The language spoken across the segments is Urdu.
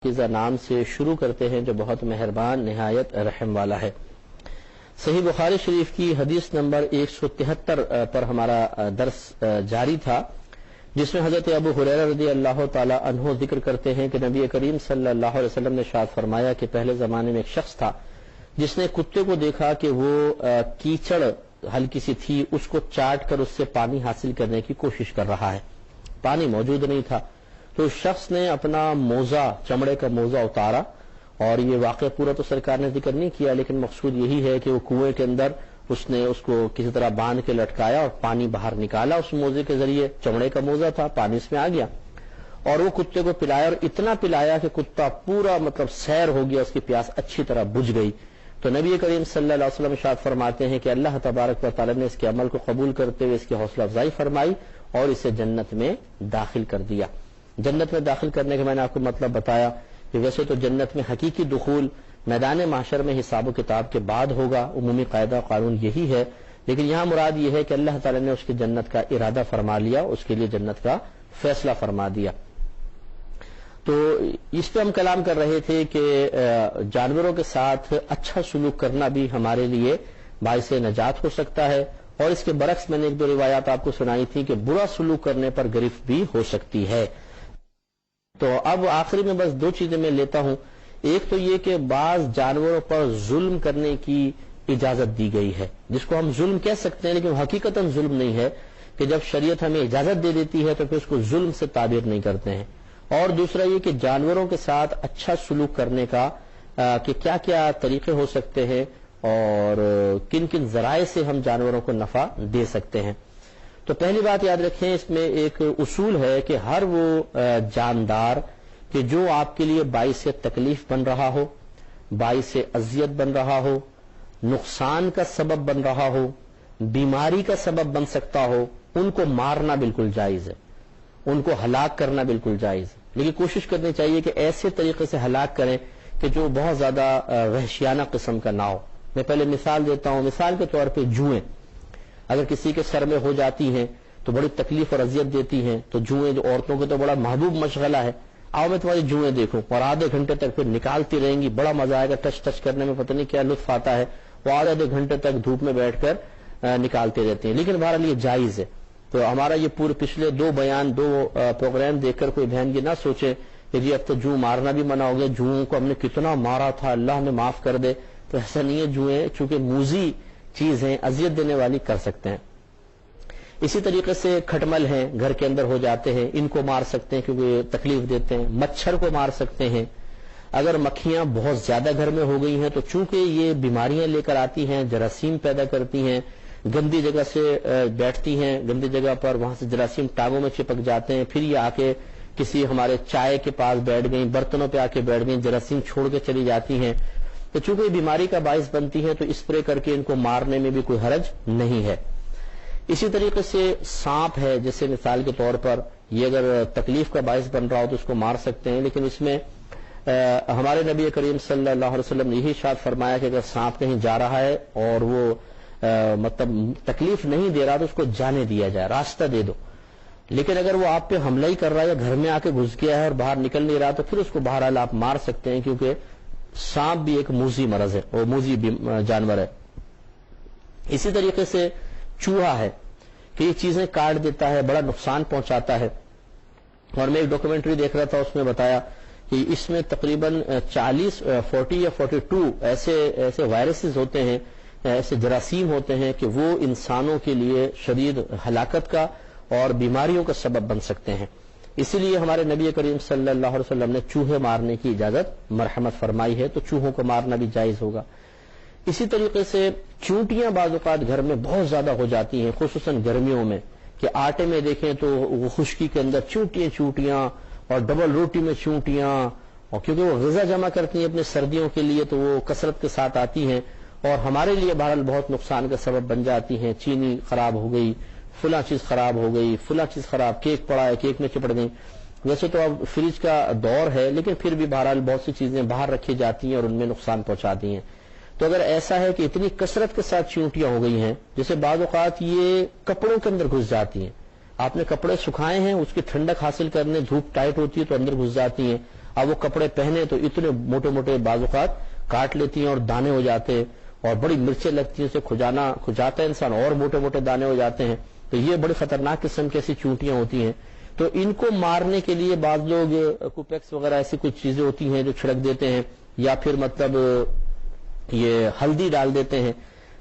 پاکیزہ نام سے شروع کرتے ہیں جو بہت مہربان نہایت رحم والا ہے۔ صحیح بخاری شریف کی حدیث نمبر 173 پر ہمارا درس جاری تھا، جس میں حضرت ابو ہریرہ رضی اللہ تعالی عنہ ذکر کرتے ہیں کہ نبی کریم صلی اللہ علیہ وسلم نے ارشاد فرمایا کہ پہلے زمانے میں ایک شخص تھا جس نے کتے کو دیکھا کہ وہ کیچڑ ہلکی سی تھی، اس کو چاٹ کر اس سے پانی حاصل کرنے کی کوشش کر رہا ہے۔ پانی موجود نہیں تھا تو اس شخص نے اپنا موزہ، چمڑے کا موزہ اتارا، اور یہ واقعہ پورا تو سرکار نے ذکر نہیں کیا، لیکن مقصود یہی ہے کہ وہ کنویں کے اندر اس نے اس کو کسی طرح باندھ کے لٹکایا اور پانی باہر نکالا اس موزے کے ذریعے۔ چمڑے کا موزہ تھا، پانی اس میں آ گیا اور وہ کتے کو پلایا، اور اتنا پلایا کہ کتا پورا سیر ہو گیا، اس کی پیاس اچھی طرح بجھ گئی۔ تو نبی کریم صلی اللہ علیہ وسلم ارشاد فرماتے ہیں کہ اللہ تبارک و تعالی نے اس کے عمل کو قبول کرتے ہوئے اس کی حوصلہ افزائی فرمائی اور اسے جنت میں داخل کر دیا۔ جنت میں داخل کرنے کا میں نے آپ کو مطلب بتایا کہ ویسے تو جنت میں حقیقی دخول میدان محشر میں حساب و کتاب کے بعد ہوگا، عمومی قاعدہ قانون یہی ہے، لیکن یہاں مراد یہ ہے کہ اللہ تعالی نے اس کی جنت کا ارادہ فرما لیا، اس کے لیے جنت کا فیصلہ فرما دیا۔ تو اس پہ ہم کلام کر رہے تھے کہ جانوروں کے ساتھ اچھا سلوک کرنا بھی ہمارے لیے باعث نجات ہو سکتا ہے، اور اس کے برعکس میں نے ایک دو روایات آپ کو سنائی تھی کہ برا سلوک کرنے پر گرفت بھی ہو سکتی ہے۔ تو اب آخری میں بس دو چیزیں میں لیتا ہوں، ایک تو یہ کہ بعض جانوروں پر ظلم کرنے کی اجازت دی گئی ہے، جس کو ہم ظلم کہہ سکتے ہیں لیکن حقیقتاً ظلم نہیں ہے، کہ جب شریعت ہمیں اجازت دے دیتی ہے تو پھر اس کو ظلم سے تعبیر نہیں کرتے ہیں۔ اور دوسرا یہ کہ جانوروں کے ساتھ اچھا سلوک کرنے کا کہ کیا کیا طریقے ہو سکتے ہیں اور کن کن ذرائع سے ہم جانوروں کو نفع دے سکتے ہیں۔ تو پہلی بات یاد رکھیں، اس میں ایک اصول ہے کہ ہر وہ جاندار کہ جو آپ کے لیے باعث تکلیف بن رہا ہو، باعث اذیت بن رہا ہو، نقصان کا سبب بن رہا ہو، بیماری کا سبب بن سکتا ہو، ان کو مارنا بالکل جائز ہے، ان کو ہلاک کرنا بالکل جائز ہے، لیکن کوشش کرنی چاہیے کہ ایسے طریقے سے ہلاک کریں کہ جو بہت زیادہ وحشیانہ قسم کا نہ ہو۔ میں پہلے مثال دیتا ہوں، مثال کے طور پہ جوئیں اگر کسی کے سر میں ہو جاتی ہیں تو بڑی تکلیف اور اذیت دیتی ہیں، تو جوئیں جو عورتوں کے تو بڑا محبوب مشغلہ ہے، آؤ میں تمہاری جوئیں دیکھوں، اور آدھے گھنٹے تک پھر نکالتی رہیں گی، بڑا مزہ آئے گا، ٹچ کرنے میں پتہ نہیں کیا لطف آتا ہے، وہ آدھے گھنٹے تک دھوپ میں بیٹھ کر نکالتے رہتے ہیں، لیکن بہرحال یہ جائز ہے۔ تو ہمارا یہ پورے پچھلے دو پروگرام دیکھ کر کوئی بہن یہ نہ سوچے کہ جی اب تو جو مارنا بھی منع ہو گیا، جوؤں کو ہم نے کتنا مارا تھا، اللہ ہمیں معاف کر دے، تو ایسا نہیں ہے۔ جوئیں چونکہ موذی چیز ہیں، اذیت دینے والی کر سکتے ہیں۔ اسی طریقے سے کھٹمل ہیں، گھر کے اندر ہو جاتے ہیں، ان کو مار سکتے ہیں کیونکہ تکلیف دیتے ہیں۔ مچھر کو مار سکتے ہیں۔ اگر مکھیاں بہت زیادہ گھر میں ہو گئی ہیں تو چونکہ یہ بیماریاں لے کر آتی ہیں، جراثیم پیدا کرتی ہیں، گندی جگہ سے بیٹھتی ہیں، گندی جگہ پر، وہاں سے جراثیم ٹانگوں میں چپک جاتے ہیں، پھر یہ آ کے کسی ہمارے چائے کے پاس بیٹھ گئیں، برتنوں پہ آ کے بیٹھ گئیں، جراثیم چھوڑ کے چلی جاتی ہیں، تو چونکہ یہ بیماری کا باعث بنتی ہے تو اسپرے کر کے ان کو مارنے میں بھی کوئی حرج نہیں ہے۔ اسی طریقے سے سانپ ہے، جیسے مثال کے طور پر یہ اگر تکلیف کا باعث بن رہا ہو تو اس کو مار سکتے ہیں، لیکن اس میں ہمارے نبی کریم صلی اللہ علیہ وسلم نے یہی ارشاد فرمایا کہ اگر سانپ کہیں جا رہا ہے اور وہ تکلیف نہیں دے رہا تو اس کو جانے دیا جائے، راستہ دے دو، لیکن اگر وہ آپ پہ حملہ ہی کر رہا ہے یا گھر میں آ کے گھس گیا ہے اور باہر نکل نہیں رہا تو پھر اس کو بہرحال آپ مار سکتے ہیں، کیونکہ سانپ بھی ایک موذی مرض ہے، وہ موذی جانور ہے۔ اسی طریقے سے چوہا ہے کہ یہ چیزیں کاٹ دیتا ہے، بڑا نقصان پہنچاتا ہے، اور میں ایک ڈاکومنٹری دیکھ رہا تھا، اس میں بتایا کہ اس میں تقریباً 40 یا 42 ایسے وائرسز ہوتے ہیں، ایسے جراثیم ہوتے ہیں کہ وہ انسانوں کے لیے شدید ہلاکت کا اور بیماریوں کا سبب بن سکتے ہیں۔ اسی لیے ہمارے نبی کریم صلی اللہ علیہ وسلم نے چوہے مارنے کی اجازت مرحمت فرمائی ہے، تو چوہوں کو مارنا بھی جائز ہوگا۔ اسی طریقے سے چونٹیاں بعض اوقات گھر میں بہت زیادہ ہو جاتی ہیں، خصوصاً گرمیوں میں، کہ آٹے میں دیکھیں تو وہ خشکی کے اندر چونٹیاں اور ڈبل روٹی میں چونٹیاں، اور کیونکہ وہ غذا جمع کرتی ہیں اپنے سردیوں کے لیے تو وہ کثرت کے ساتھ آتی ہیں اور ہمارے لیے بہرحال بہت نقصان کا سبب بن جاتی ہیں۔ چینی خراب ہو گئی، فلاں چیز خراب ہو گئی، فلاں چیز خراب، کیک پڑا ہے، کیک میں چپڑ گئی۔ ویسے تو اب فریج کا دور ہے، لیکن پھر بھی بہرحال بہت سی چیزیں باہر رکھی جاتی ہیں اور ان میں نقصان پہنچاتی ہیں۔ تو اگر ایسا ہے کہ اتنی کثرت کے ساتھ چیونٹیاں ہو گئی ہیں، جیسے بعض اوقات یہ کپڑوں کے اندر گھس جاتی ہیں، آپ نے کپڑے سکھائے ہیں، اس کی ٹھنڈک حاصل کرنے دھوپ ٹائٹ ہوتی ہے تو اندر گھس جاتی ہیں، اب وہ کپڑے پہنے تو اتنے موٹے موٹے بعض اوقات کاٹ لیتی ہیں اور دانے ہو جاتے ہیں، اور بڑی مرچیں لگتی ہیں، اسے کھجاتا ہے انسان اور موٹے موٹے دانے ہو جاتے ہیں. تو یہ بڑی خطرناک قسم کی ایسی چونٹیاں ہوتی ہیں. تو ان کو مارنے کے لیے بعض لوگ کوپیکس وغیرہ ایسی کچھ چیزیں ہوتی ہیں جو چھڑک دیتے ہیں، یا پھر مطلب یہ ہلدی ڈال دیتے ہیں.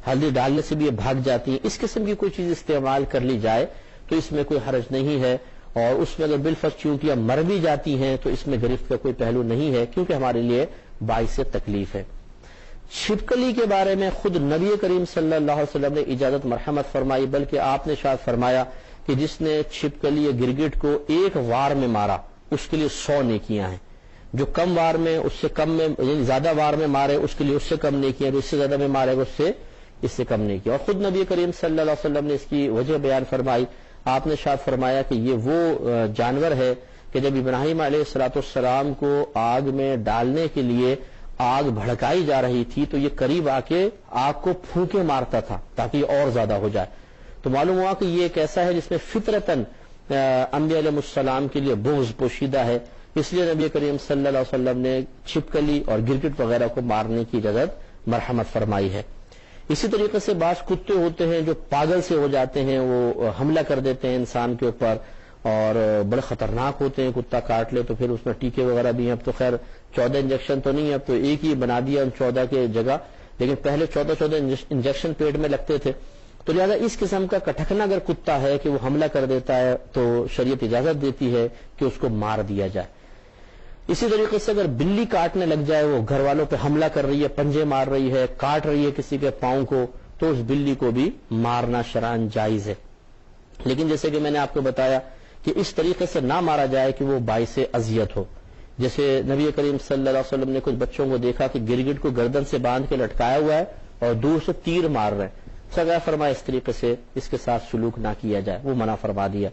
ہلدی ڈالنے سے بھی یہ بھاگ جاتی ہیں. اس قسم کی کوئی چیز استعمال کر لی جائے تو اس میں کوئی حرج نہیں ہے، اور اس میں اگر بالفرض چونٹیاں مر بھی جاتی ہیں تو اس میں گرفت کا کوئی پہلو نہیں ہے، کیونکہ ہمارے لیے باعث تکلیف ہے. چھپکلی کے بارے میں خود نبی کریم صلی اللہ علیہ وسلم نے اجازت مرحمت فرمائی، بلکہ آپ نے شاید فرمایا کہ جس نے چھپکلی یا گرگٹ کو ایک وار میں مارا اس کے لیے 100 نیکیاں ہیں. جو کم وار میں اس سے کم میں یعنی زیادہ وار میں مارے اس کے لیے اس سے کم نیکیاں، جو اس سے زیادہ میں مارے گا اس سے کم نیکیاں. اور خود نبی کریم صلی اللہ علیہ وسلم نے اس کی وجہ بیان فرمائی. آپ نے شاید فرمایا کہ یہ وہ جانور ہے کہ جب ابراہیم علیہ الصلوۃ والسلام کو آگ میں ڈالنے کے لیے آگ بھڑکائی جا رہی تھی تو یہ قریب آ کے آگ کو پھونکے مارتا تھا تاکہ یہ اور زیادہ ہو جائے. تو معلوم ہوا کہ یہ ایک ایسا ہے جس میں فطرتاً انبیاء علیہ السلام کے لیے بغض پوشیدہ ہے. اس لیے نبی کریم صلی اللہ علیہ وسلم نے چھپکلی اور گرگٹ وغیرہ کو مارنے کی اجازت مرحمت فرمائی ہے. اسی طریقے سے بعض کتے ہوتے ہیں جو پاگل سے ہو جاتے ہیں، وہ حملہ کر دیتے ہیں انسان کے اوپر اور بڑے خطرناک ہوتے ہیں. کتا کاٹ لے تو پھر اس میں ٹیکے وغیرہ بھی ہیں. اب تو خیر 14 انجیکشن تو نہیں ہے، اب تو ایک ہی بنا دیا 14 کے جگہ، لیکن پہلے 14 انجیکشن پیٹ میں لگتے تھے. تو لہذا اس قسم کا کٹھکنا اگر کتا ہے کہ وہ حملہ کر دیتا ہے تو شریعت اجازت دیتی ہے کہ اس کو مار دیا جائے. اسی طریقے سے اگر بلی کاٹنے لگ جائے، وہ گھر والوں پہ حملہ کر رہی ہے، پنجے مار رہی ہے، کاٹ رہی ہے کسی کے پاؤں کو، تو اس بلی کو بھی مارنا شرعاً جائز ہے. لیکن جیسے کہ میں نے آپ کو بتایا کہ اس طریقے سے نہ مارا جائے کہ وہ باعث اذیت ہو. جیسے نبی کریم صلی اللہ علیہ وسلم نے کچھ بچوں کو دیکھا کہ گرگٹ کو گردن سے باندھ کے لٹکایا ہوا ہے اور دور سے تیر مار رہے ہیں. سگا فرمایا اس طریقے سے اس کے ساتھ سلوک نہ کیا جائے، وہ منع فرما دیا.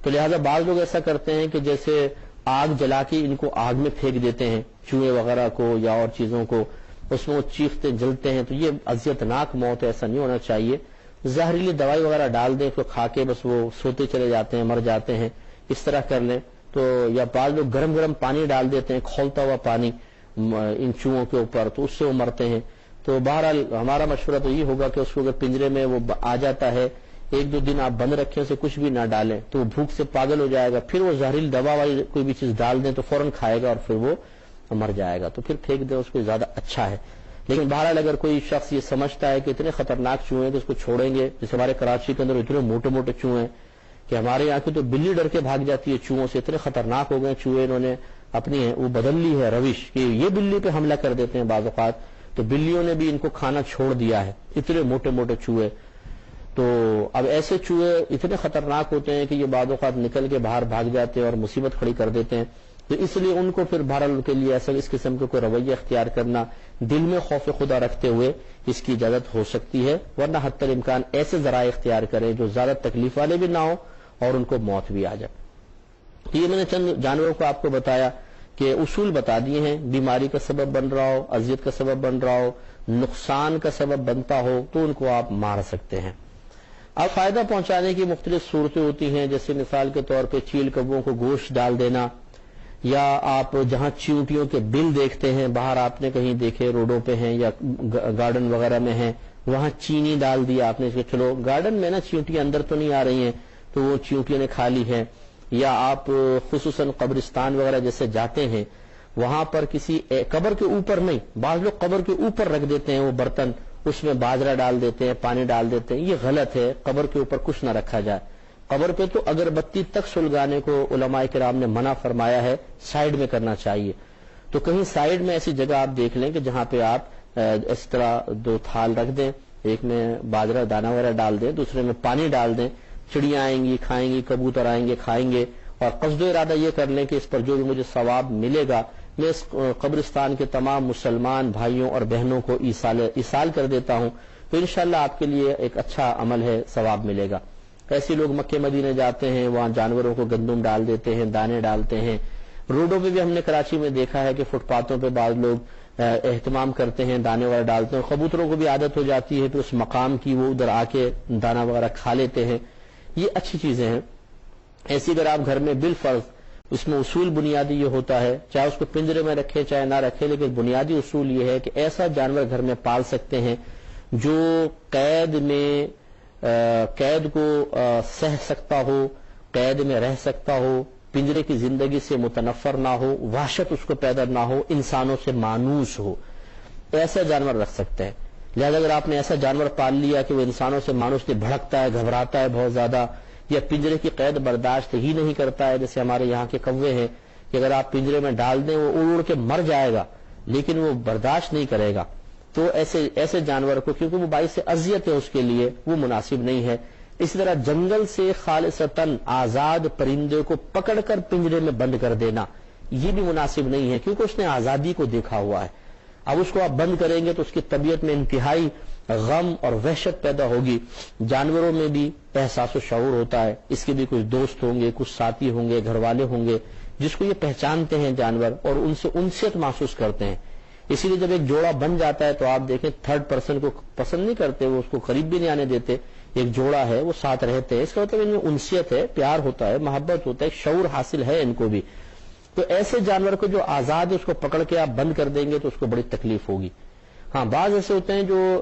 تو لہذا بعض لوگ ایسا کرتے ہیں کہ جیسے آگ جلا کے ان کو آگ میں پھینک دیتے ہیں، چوہے وغیرہ کو یا اور چیزوں کو، اس میں وہ چیختے جلتے ہیں. تو یہ اذیتناک موت ہے، ایسا نہیں ہونا چاہیے. زہریلی دوائی وغیرہ ڈال دیں تو کھا کے بس وہ سوتے چلے جاتے ہیں، مر جاتے ہیں، اس طرح کر لیں. تو یا بعض لوگ گرم گرم پانی ڈال دیتے ہیں، کھولتا ہوا پانی ان چوہوں کے اوپر، تو اس سے وہ مرتے ہیں. تو بہرحال ہمارا مشورہ تو یہ ہوگا کہ اس کو اگر پنجرے میں وہ آ جاتا ہے، 1-2 دن آپ بند رکھیں، اسے کچھ بھی نہ ڈالیں تو وہ بھوک سے پاگل ہو جائے گا. پھر وہ زہریلی دوا والی کوئی بھی چیز ڈال دیں تو فوراً کھائے گا اور پھر وہ مر جائے گا. تو پھر پھینک دیں اس کو، زیادہ اچھا ہے. لیکن بہرحال اگر کوئی شخص یہ سمجھتا ہے کہ اتنے خطرناک چوہے ہیں کہ اس کو چھوڑیں گے، جیسے ہمارے کراچی کے اندر اتنے موٹے موٹے چوہے ہیں کہ ہمارے یہاں کی تو بلی ڈر کے بھاگ جاتی ہے چوہوں سے، اتنے خطرناک ہو گئے چوہے. انہوں نے اپنی وہ بدل لی ہے روش کہ یہ بلی پہ حملہ کر دیتے ہیں بعض اوقات. تو بلیوں نے بھی ان کو کھانا چھوڑ دیا ہے، اتنے موٹے موٹے چوہے. تو اب ایسے چوہے اتنے خطرناک ہوتے ہیں کہ یہ بعض اوقات نکل کے باہر بھاگ جاتے ہیں اور مصیبت کھڑی کر دیتے ہیں. تو اس لیے ان کو پھر بہرحال ان کے لیے ایسا اس قسم کا کوئی رویہ اختیار کرنا، دل میں خوف خدا رکھتے ہوئے اس کی اجازت ہو سکتی ہے. ورنہ حتی الامکان ایسے ذرائع اختیار کریں جو زیادہ تکلیف والے بھی نہ ہوں اور ان کو موت بھی آ جائے. یہ میں نے چند جانوروں کو آپ کو بتایا کہ اصول بتا دیے ہیں. بیماری کا سبب بن رہا ہو، اذیت کا سبب بن رہا ہو، نقصان کا سبب بنتا ہو تو ان کو آپ مار سکتے ہیں. اب فائدہ پہنچانے کی مختلف صورتیں ہوتی ہیں، جیسے مثال کے طور پہ چیل کبوں کو گوشت ڈال دینا، یا آپ جہاں چیونٹیوں کے بل دیکھتے ہیں، باہر آپ نے کہیں دیکھے روڈوں پہ ہیں یا گارڈن وغیرہ میں ہیں، وہاں چینی ڈال دیا آپ نے کہ چلو گارڈن میں نا چیونٹیاں اندر تو نہیں آ رہی ہیں تو وہ چیونٹیوں نے کھا لی ہے. یا آپ خصوصاً قبرستان وغیرہ جیسے جاتے ہیں وہاں پر کسی قبر کے اوپر نہیں، بعض لوگ قبر کے اوپر رکھ دیتے ہیں وہ برتن، اس میں باجرہ ڈال دیتے ہیں، پانی ڈال دیتے ہیں. یہ غلط ہے، قبر کے اوپر کچھ نہ رکھا جائے. قبر پہ تو اگربتی تک سلگانے کو علماء کرام نے منع فرمایا ہے، سائیڈ میں کرنا چاہیے. تو کہیں سائیڈ میں ایسی جگہ آپ دیکھ لیں کہ جہاں پہ آپ اس طرح 2 تھال رکھ دیں، ایک میں باجرہ دانہ وغیرہ ڈال دیں، دوسرے میں پانی ڈال دیں. چڑیاں آئیں گی کھائیں گی، کبوتر آئیں گے کھائیں گے، اور قصد و ارادہ یہ کر لیں کہ اس پر جو بھی مجھے ثواب ملے گا میں اس قبرستان کے تمام مسلمان بھائیوں اور بہنوں کو ایصال کر دیتا ہوں. تو انشاءاللہ آپ کے لیے ایک اچھا عمل ہے، ثواب ملے گا. ایسے لوگ مکے مدینے جاتے ہیں، وہاں جانوروں کو گندم ڈال دیتے ہیں، دانے ڈالتے ہیں. روڈوں پہ بھی ہم نے کراچی میں دیکھا ہے کہ فٹ پاتھوں پہ بعض لوگ اہتمام کرتے ہیں، دانے وغیرہ ڈالتے ہیں. کبوتروں کو بھی عادت ہو جاتی ہے کہ اس مقام کی وہ ادھر آ کے دانہ وغیرہ کھا لیتے ہیں. یہ اچھی چیزیں ہیں. ایسی اگر آپ گھر میں بالفرض اس میں اصول بنیادی یہ ہوتا ہے، چاہے اس کو پنجرے میں رکھے چاہے نہ رکھے، لیکن بنیادی اصول یہ ہے کہ ایسا جانور گھر میں پال سکتے ہیں جو قید کو سہ سکتا ہو، قید میں رہ سکتا ہو، پنجرے کی زندگی سے متنفر نہ ہو، وحشت اس کو پیدا نہ ہو، انسانوں سے مانوس ہو، ایسا جانور رکھ سکتے ہیں۔ لہذا اگر آپ نے ایسا جانور پال لیا کہ وہ انسانوں سے مانوس نہیں، بھڑکتا ہے، گھبراتا ہے بہت زیادہ، یا پنجرے کی قید برداشت ہی نہیں کرتا ہے، جیسے ہمارے یہاں کے کوے ہیں کہ اگر آپ پنجرے میں ڈال دیں وہ اڑ کے مر جائے گا لیکن وہ برداشت نہیں کرے گا، تو ایسے جانور کو، کیونکہ وہ باعث اذیت ہے اس کے لیے، وہ مناسب نہیں ہے۔ اسی طرح جنگل سے خالصتاً آزاد پرندے کو پکڑ کر پنجرے میں بند کر دینا یہ بھی مناسب نہیں ہے، کیونکہ اس نے آزادی کو دیکھا ہوا ہے۔ اب اس کو آپ بند کریں گے تو اس کی طبیعت میں انتہائی غم اور وحشت پیدا ہوگی۔ جانوروں میں بھی احساس و شعور ہوتا ہے، اس کے بھی کچھ دوست ہوں گے، کچھ ساتھی ہوں گے، گھر والے ہوں گے جس کو یہ پہچانتے ہیں جانور اور ان سے انسیت محسوس کرتے ہیں۔ اسی لیے جب ایک جوڑا بن جاتا ہے تو آپ دیکھیں تھرڈ پرسن کو پسند نہیں کرتے، وہ اس کو قریب بھی نہیں آنے دیتے۔ ایک جوڑا ہے وہ ساتھ رہتے ہیں، اس کا مطلب ان میں انسیت ہے، پیار ہوتا ہے، محبت ہوتا ہے، شعور حاصل ہے ان کو بھی۔ تو ایسے جانور کو جو آزاد ہے اس کو پکڑ کے آپ بند کر دیں گے تو اس کو بڑی تکلیف ہوگی۔ ہاں بعض ایسے ہوتے ہیں جو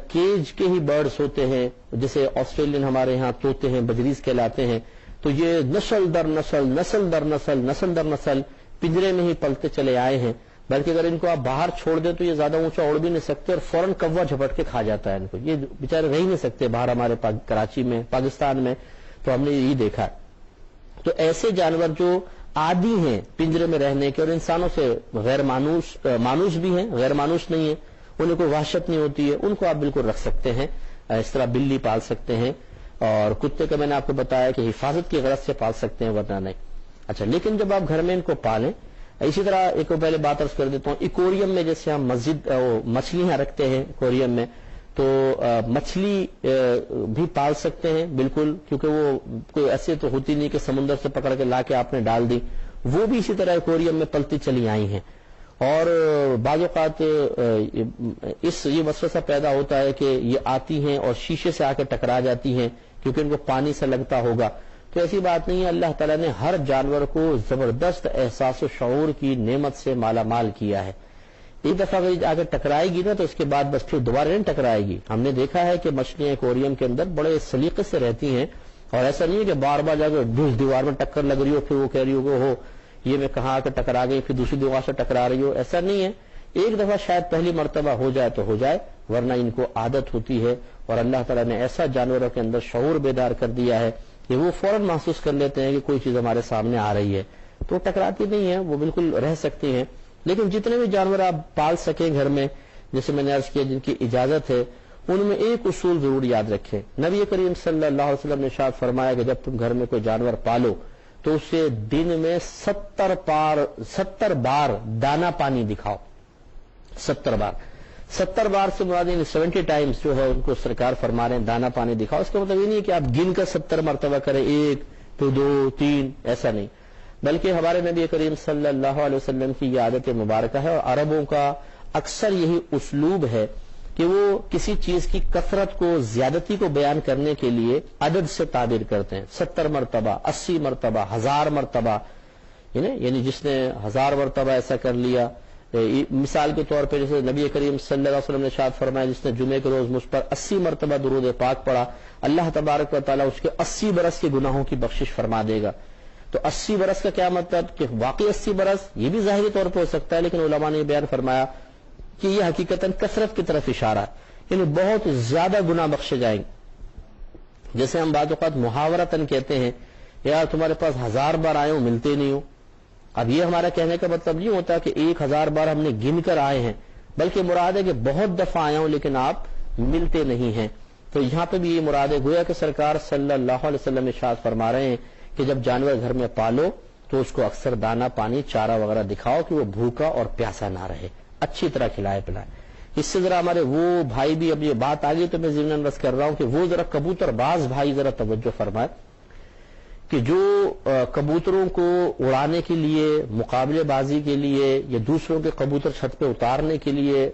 کیج کے ہی برڈز ہوتے ہیں، جیسے آسٹریلین ہمارے یہاں طوطے ہیں، بجریز کہلاتے ہیں، تو یہ نسل در نسل نسل در نسل نسل در نسل پنجرے میں ہی پلتے چلے آئے ہیں، بلکہ اگر ان کو آپ باہر چھوڑ دیں تو یہ زیادہ اونچا اڑ بھی نہیں سکتے اور فوراً کوا جھپٹ کے کھا جاتا ہے ان کو، یہ بیچارے رہ ہی نہیں سکتے باہر ہمارے کراچی میں، پاکستان میں تو ہم نے یہی دیکھا ہے۔ تو ایسے جانور جو عادی ہیں پنجرے میں رہنے کے اور انسانوں سے غیر مانوس بھی ہیں، غیر مانوس نہیں ہیں، انہیں کوئی وحشت نہیں ہوتی ہے، ان کو آپ بالکل رکھ سکتے ہیں۔ اس طرح بلی پال سکتے ہیں، اور کتے کا میں نے آپ کو بتایا کہ حفاظت کی غرض سے پال سکتے ہیں ورنہ نہیں۔ اچھا لیکن جب آپ گھر میں ان کو پالیں، اسی طرح ایک پہلے بات عرض کر دیتا ہوں، ایکویریم میں جیسے ہم مچھلیاں رکھتے ہیں ایکویریم میں، تو مچھلی بھی پال سکتے ہیں بالکل، کیونکہ وہ کوئی ایسے تو ہوتی نہیں کہ سمندر سے پکڑ کے لا کے آپ نے ڈال دی، وہ بھی اسی طرح ایکویریم میں پلتی چلی آئی ہیں۔ اور بعض اوقات یہ وسوسہ پیدا ہوتا ہے کہ یہ آتی ہیں اور شیشے سے آ کے ٹکرا جاتی ہیں کیونکہ ان کو پانی سے لگتا ہوگا، تو ایسی بات نہیں ہے۔ اللہ تعالیٰ نے ہر جانور کو زبردست احساس و شعور کی نعمت سے مالا مال کیا ہے۔ ایک دفعہ اگر آ کے ٹکرائے گی نا تو اس کے بعد بس پھر دوبارہ نہیں ٹکرائے گی۔ ہم نے دیکھا ہے کہ مچھلیاں ایکویریم کے اندر بڑے سلیقے سے رہتی ہیں، اور ایسا نہیں ہے کہ بار بار جا کے دیوار میں ٹکر لگ رہی ہو پھر وہ کہہ رہی ہو کہ ہو یہ میں کہاں آ کے ٹکرا گئی، پھر دوسری دیوار سے ٹکرا رہی ہو، ایسا نہیں ہے۔ ایک دفعہ شاید پہلی مرتبہ ہو جائے تو ہو جائے، ورنہ ان کو عادت ہوتی ہے، اور اللہ تعالیٰ نے ایسا جانوروں کے اندر شعور بیدار کر دیا ہے کہ وہ فوراً محسوس کر لیتے ہیں کہ کوئی چیز ہمارے سامنے آ رہی ہے، تو ٹکراتی نہیں ہے، وہ بالکل رہ سکتی ہیں۔ لیکن جتنے بھی جانور آپ پال سکیں گھر میں، جیسے میں نے عرض کیا جن کی اجازت ہے، ان میں ایک اصول ضرور یاد رکھیں۔ نبی کریم صلی اللہ علیہ وسلم نے ارشاد فرمایا کہ جب تم گھر میں کوئی جانور پالو تو اسے دن میں 70 بار دانا پانی دکھاؤ۔ 70 بار سے مراد 70 ٹائمز جو ہے ان کو سرکار فرما رہے ہیں دانا پانی دکھاؤ۔ اس کا مطلب یہ نہیں ہے کہ آپ گن کر 70 مرتبہ کریں، 1 تو 2 3، ایسا نہیں، بلکہ ہمارے نبی کریم صلی اللہ علیہ وسلم کی یہ عادت مبارکہ ہے، اور عربوں کا اکثر یہی اسلوب ہے کہ وہ کسی چیز کی کثرت کو، زیادتی کو بیان کرنے کے لیے عدد سے تعبیر کرتے ہیں۔ 70 مرتبہ، 80 مرتبہ، 1000 مرتبہ، یعنی جس نے 1000 مرتبہ ایسا کر لیا، مثال کے طور پہ جیسے نبی کریم صلی اللہ علیہ وسلم نے ارشاد فرمایا جس نے جمعے کے روز مجھ پر 80 مرتبہ درود پاک پڑھا، اللہ تبارک و تعالیٰ اس کے 80 برس کے گناہوں کی بخشش فرما دے گا۔ تو 80 برس کا کیا مطلب کہ واقعی 80 برس، یہ بھی ظاہری طور پہ ہو سکتا ہے، لیکن علماء نے یہ بیان فرمایا کہ یہ حقیقتاً کثرت کی طرف اشارہ ہے، یعنی بہت زیادہ گناہ بخشے جائیں گے۔ جیسے ہم بعض اوقات محاورتاً کہتے ہیں یار تمہارے پاس 1000 بار آئے ہو ملتے نہیں ہو، اب یہ ہمارا کہنے کا مطلب نہیں ہوتا کہ 1000 بار ہم نے گن کر آئے ہیں، بلکہ مراد ہے کہ بہت دفعہ آیا ہوں لیکن آپ ملتے نہیں ہیں۔ تو یہاں پہ بھی یہ مراد ہے، گویا کہ سرکار صلی اللہ علیہ وسلم ارشاد فرما رہے ہیں کہ جب جانور گھر میں پالو تو اس کو اکثر دانا پانی چارہ وغیرہ دکھاؤ کہ وہ بھوکا اور پیاسا نہ رہے، اچھی طرح کھلائے پلائے۔ اس سے ذرا ہمارے وہ بھائی بھی، اب یہ بات آ گئی تو میں ضمن بس کر رہا ہوں کہ وہ ذرا کبوتر باز بھائی ذرا توجہ فرمائے کہ جو کبوتروں کو اڑانے کے لیے، مقابلے بازی کے لیے یا دوسروں کے کبوتر چھت پہ اتارنے کے لیے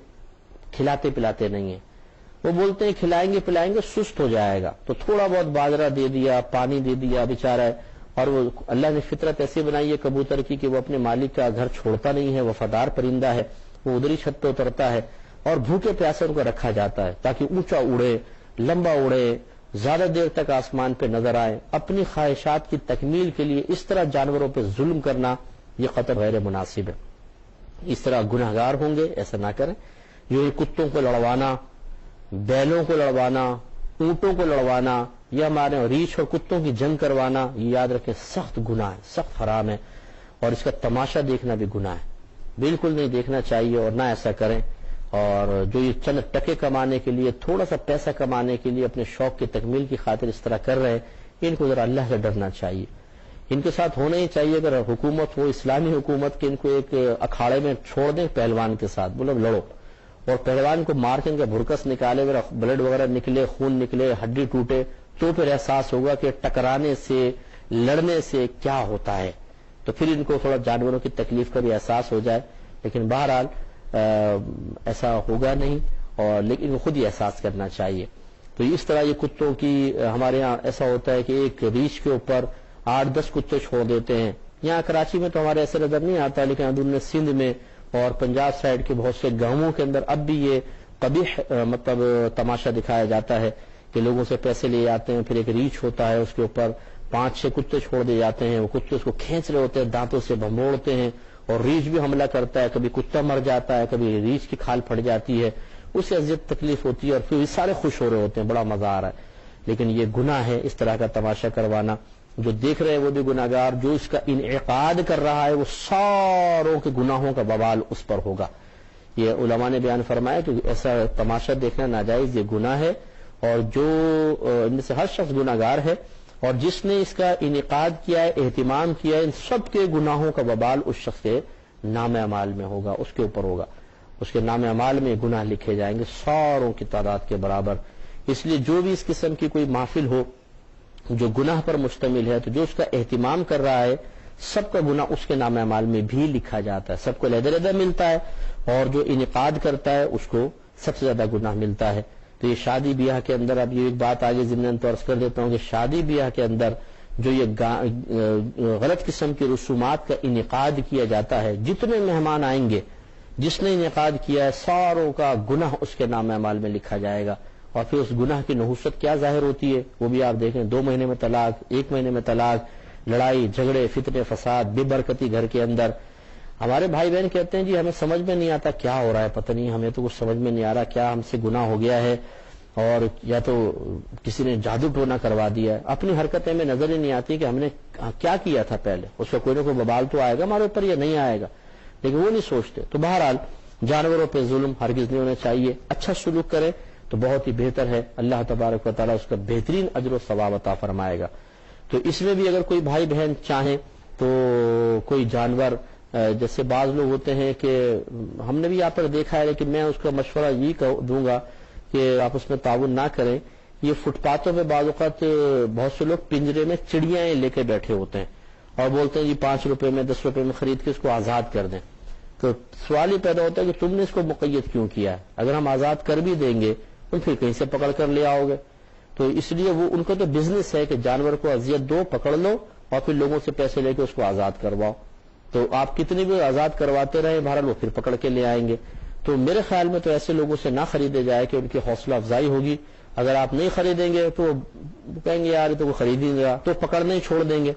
کھلاتے پلاتے نہیں ہیں، وہ بولتے ہیں کھلائیں گے پلائیں گے سست ہو جائے گا، تو تھوڑا بہت باجرہ دے دیا، پانی دے دیا، بیچارہ اور وہ اللہ نے فطرت ایسی بنائی ہے کبوتر کی کہ وہ اپنے مالک کا گھر چھوڑتا نہیں ہے، وفادار پرندہ ہے، وہ ادھر ہی چھت پہ اترتا ہے، اور بھوکے پیاسے ان کو رکھا جاتا ہے تاکہ اونچا اڑے، لمبا اڑے، زیادہ دیر تک آسمان پہ نظر آئے۔ اپنی خواہشات کی تکمیل کے لیے اس طرح جانوروں پہ ظلم کرنا یہ قطعاً غیر مناسب ہے۔ اس طرح گنہگار ہوں گے، ایسا نہ کریں۔ یہ کتوں کو لڑوانا، بیلوں کو لڑوانا، اونٹوں کو لڑوانا، یا ہمارے ریچھ اور کتوں کی جنگ کروانا، یہ یاد رکھیں سخت گناہ ہے، سخت حرام ہے، اور اس کا تماشا دیکھنا بھی گناہ ہے، بالکل نہیں دیکھنا چاہیے، اور نہ ایسا کریں۔ اور جو یہ چند ٹکے کمانے کے لیے، تھوڑا سا پیسہ کمانے کے لیے اپنے شوق کی تکمیل کی خاطر اس طرح کر رہے ہیں، ان کو ذرا اللہ سے ڈرنا چاہیے۔ ان کے ساتھ ہونا ہی چاہیے، اگر حکومت ہو، اسلامی حکومت، کہ ان کو ایک اکھاڑے میں چھوڑ دیں پہلوان کے ساتھ، بولو لڑو، اور پہلوان کو مار کے ان کا بھرکس نکالے، اگر بلڈ وغیرہ نکلے، خون نکلے، ہڈی ٹوٹے، تو پھر احساس ہوگا کہ ٹکرانے سے، لڑنے سے کیا ہوتا ہے، تو پھر ان کو تھوڑا جانوروں کی تکلیف کا بھی احساس ہو جائے۔ لیکن بہرحال ایسا ہوگا نہیں، اور لیکن خود ہی احساس کرنا چاہیے۔ تو اس طرح یہ کتوں کی ہمارے ہاں ایسا ہوتا ہے کہ ایک ریچھ کے اوپر 8-10 کتے چھوڑ دیتے ہیں۔ یہاں کراچی میں تو ہمارے ایسے نظر نہیں آتا، لیکن اندرون سندھ میں اور پنجاب سائڈ کے بہت سے گاؤں کے اندر اب بھی یہ قبیح مطلب تماشا دکھایا جاتا ہے کہ لوگوں سے پیسے لے جاتے ہیں، پھر ایک ریچھ ہوتا ہے، اس کے اوپر 5-6 کتے چھوڑ دیے جاتے ہیں، وہ کتے اس کو کھینچ رہے ہوتے ہیں، دانتوں سے بھموڑتے ہیں، اور ریچھ بھی حملہ کرتا ہے، کبھی کتا مر جاتا ہے، کبھی ریچھ کی کھال پھٹ جاتی ہے، اس سے اذیت تکلیف ہوتی ہے، اور پھر سارے خوش ہو رہے ہوتے ہیں، بڑا مزہ آ رہا ہے۔ لیکن یہ گناہ ہے اس طرح کا تماشا کروانا۔ جو دیکھ رہے ہیں وہ بھی گناہگار، جو اس کا انعقاد کر رہا ہے وہ ساروں کے گناہوں کا بوال اس پر ہوگا۔ یہ علماء نے بیان فرمایا کہ ایسا تماشا دیکھنا ناجائز، یہ گناہ ہے، اور جو ان میں سے ہر شخص گناہگار ہے، اور جس نے اس کا انعقاد کیا ہے، اہتمام کیا ہے، ان سب کے گناہوں کا وبال اس شخص کے نام اعمال میں ہوگا، اس کے اوپر ہوگا، اس کے نام اعمال میں گناہ لکھے جائیں گے ساروں کی تعداد کے برابر۔ اس لیے جو بھی اس قسم کی کوئی محفل ہو جو گناہ پر مشتمل ہے، تو جو اس کا اہتمام کر رہا ہے سب کا گناہ اس کے نام اعمال میں بھی لکھا جاتا ہے، سب کو علیحدہ ملتا ہے، اور جو انعقاد کرتا ہے اس کو سب سے زیادہ گناہ ملتا ہے۔ تو یہ شادی بیاہ کے اندر، اب یہ ایک بات آگے ضمن طور سے کر دیتا ہوں کہ شادی بیاہ کے اندر جو یہ غلط قسم کی رسومات کا انعقاد کیا جاتا ہے، جتنے مہمان آئیں گے، جس نے انعقاد کیا ہے ساروں کا گناہ اس کے نام اعمال میں لکھا جائے گا، اور پھر اس گناہ کی نحوست کیا ظاہر ہوتی ہے وہ بھی آپ دیکھیں، 2 مہینے میں طلاق، 1 مہینے میں طلاق، لڑائی جھگڑے فتنے فساد، بے برکتی گھر کے اندر۔ ہمارے بھائی بہن کہتے ہیں جی ہمیں سمجھ میں نہیں آتا کیا ہو رہا ہے، پتہ نہیں ہمیں تو کچھ سمجھ میں نہیں آ رہا، کیا ہم سے گناہ ہو گیا ہے، اور یا تو کسی نے جادو ٹونا کروا دیا ہے۔ اپنی حرکتیں میں نظر ہی نہیں آتی کہ ہم نے کیا کیا تھا پہلے، اس کا کوئی نہ کوئی ببال تو آئے گا ہمارے اوپر یا نہیں آئے گا، لیکن وہ نہیں سوچتے۔ تو بہرحال جانوروں پہ ظلم ہرگز نہیں ہونا چاہیے، اچھا سلوک کرے تو بہت ہی بہتر ہے، اللہ تبارک و تعالیٰ اس کا بہترین اجر و ثواب عطا فرمائے گا۔ تو اس میں بھی اگر کوئی بھائی بہن چاہیں تو کوئی جانور، جیسے بعض لوگ ہوتے ہیں کہ ہم نے بھی یہاں پر دیکھا ہے، لیکن میں اس کا مشورہ یہ دوں گا کہ آپ اس میں تعاون نہ کریں۔ یہ فٹ پاتھوں پہ بعض اوقات بہت سے لوگ پنجرے میں چڑیاں لے کے بیٹھے ہوتے ہیں اور بولتے ہیں جی 5 روپے میں 10 روپے میں خرید کے اس کو آزاد کر دیں۔ تو سوال ہی پیدا ہوتا ہے کہ تم نے اس کو مقید کیوں کیا ہے؟ اگر ہم آزاد کر بھی دیں گے تو پھر کہیں سے پکڑ کر لے آؤ گے۔ تو اس لیے وہ ان کا تو بزنس ہے کہ جانور کو اذیت دو، پکڑ لو، اور پھر لوگوں سے پیسے لے کے اس کو آزاد کرواؤ۔ تو آپ کتنی بھی آزاد کرواتے رہے، بہرحال وہ پھر پکڑ کے لے آئیں گے۔ تو میرے خیال میں تو ایسے لوگوں سے نہ خریدے جائے کہ ان کی حوصلہ افزائی ہوگی۔ اگر آپ نہیں خریدیں گے تو کہیں گے یار یہ تو وہ خرید ہی گیا، تو پکڑنے ہی چھوڑ دیں گے۔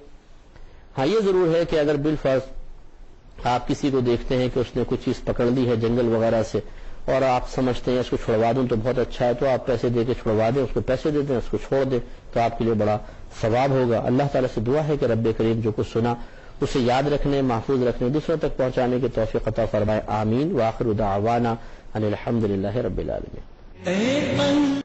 ہاں یہ ضرور ہے کہ اگر بالفرض آپ کسی کو دیکھتے ہیں کہ اس نے کچھ چیز پکڑ لی ہے جنگل وغیرہ سے، اور آپ سمجھتے ہیں اس کو چھڑوا دوں تو بہت اچھا ہے، تو آپ پیسے دے کے چھڑوا دیں، اس کو پیسے دے دیں، اس کو چھوڑ دیں، تو آپ کے لیے بڑا ثواب ہوگا۔ اللہ تعالیٰ سے دعا ہے کہ رب کریم جو کچھ سنا اسے یاد رکھنے، محفوظ رکھنے، دوسروں تک پہنچانے کی توفیق عطا فرمائے۔ آمین۔ وآخر دعوانا ان الحمد للہ رب العالمین۔